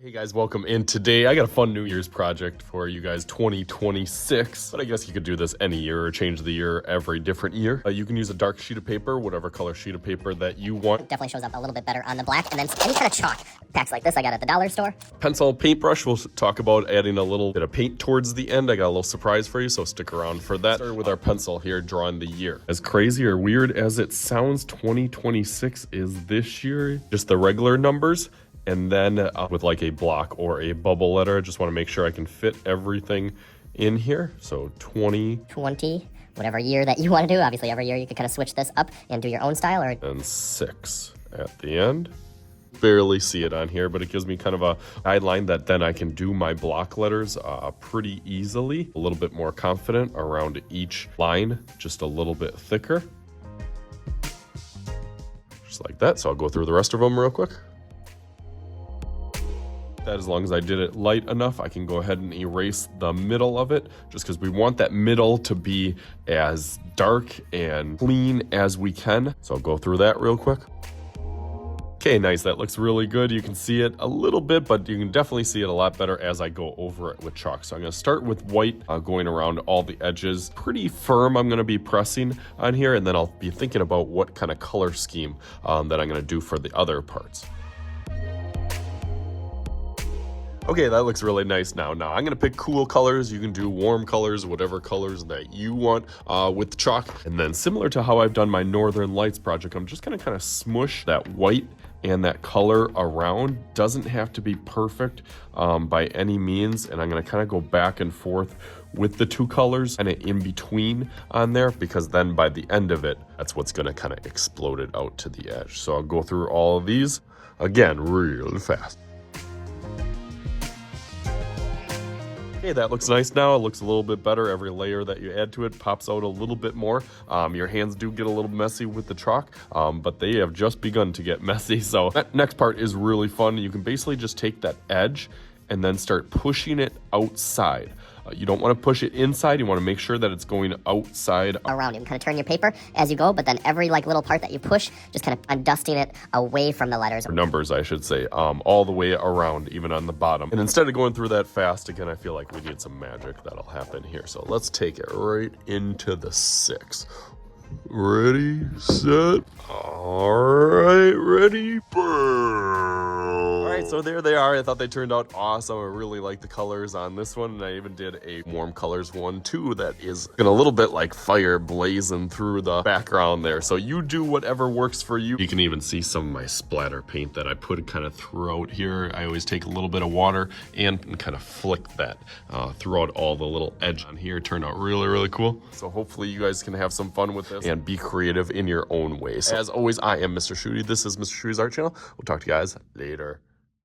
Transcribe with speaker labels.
Speaker 1: Hey guys, welcome in. Today I got a fun New Year's project for you guys, 2026. But I guess you could do this any year or change the year every different year. You can use a dark sheet of paper, whatever color sheet of paper that you want.
Speaker 2: It definitely shows up a little bit better on the black, and then any kind of chalk. Packs like this I got at the dollar store.
Speaker 1: Pencil paintbrush, we'll talk about adding a little bit of paint towards the end. I got a little surprise for you, so stick around for that. Start with our pencil here, drawing the year. As crazy or weird as it sounds, 2026 is this year. Just the regular numbers. And then with like a block or a bubble letter, I just want to make sure I can fit everything in here. So
Speaker 2: 20, whatever year that you want to do. Obviously, every year you can kind of switch this up and do your own style.
Speaker 1: And 6 at the end. Barely see it on here, but it gives me kind of a guideline that then I can do my block letters pretty easily. A little bit more confident around each line, just a little bit thicker. Just like that. So I'll go through the rest of them real quick. As long as I did it light enough, I can go ahead and erase the middle of it, just because we want that middle to be as dark and clean as we can. So I'll go through that real quick. Okay, nice. That looks really good. You can see it a little bit, but you can definitely see it a lot better as I go over it with chalk. So I'm going to start with white, going around all the edges. Pretty firm I'm going to be pressing on here, and then I'll be thinking about what kind of color scheme that I'm going to do for the other parts. Okay, that looks really nice now. Now, I'm going to pick cool colors. You can do warm colors, whatever colors that you want with chalk. And then similar to how I've done my Northern Lights project, I'm just going to kind of smush that white and that color around. Doesn't have to be perfect by any means. And I'm going to kind of go back and forth with the two colors and in between on there, because then by the end of it, that's what's going to kind of explode it out to the edge. So I'll go through all of these again really fast. Okay, that looks nice now. It looks a little bit better. Every layer that you add to it pops out a little bit more. Your hands do get a little messy with the chalk, but they have just begun to get messy. So that next part is really fun. You can basically just take that edge and then start pushing it outside. You don't want to push it inside. You want to make sure that it's going outside.
Speaker 2: Around you can kind of turn your paper as you go, but then every little part that you push, just kind of I'm dusting it away from the letters.
Speaker 1: Or numbers, I should say, all the way around, even on the bottom. And instead of going through that fast, again, I feel like we need some magic that'll happen here. So let's take it right into the 6. Ready, set, all right, ready, burn. All right, so there they are. I thought they turned out awesome. I really like the colors on this one, and I even did a warm colors one too that is a little bit like fire blazing through the background there. So you do whatever works for you. You can even see some of my splatter paint that I put kind of throughout here. I always take a little bit of water and kind of flick that throughout all the little edge on here. It turned out really, really cool. So hopefully you guys can have some fun with this and be creative in your own way. So as always, I am Mr. Shooty. This is Mr. Shooty's Art Channel. We'll talk to you guys later.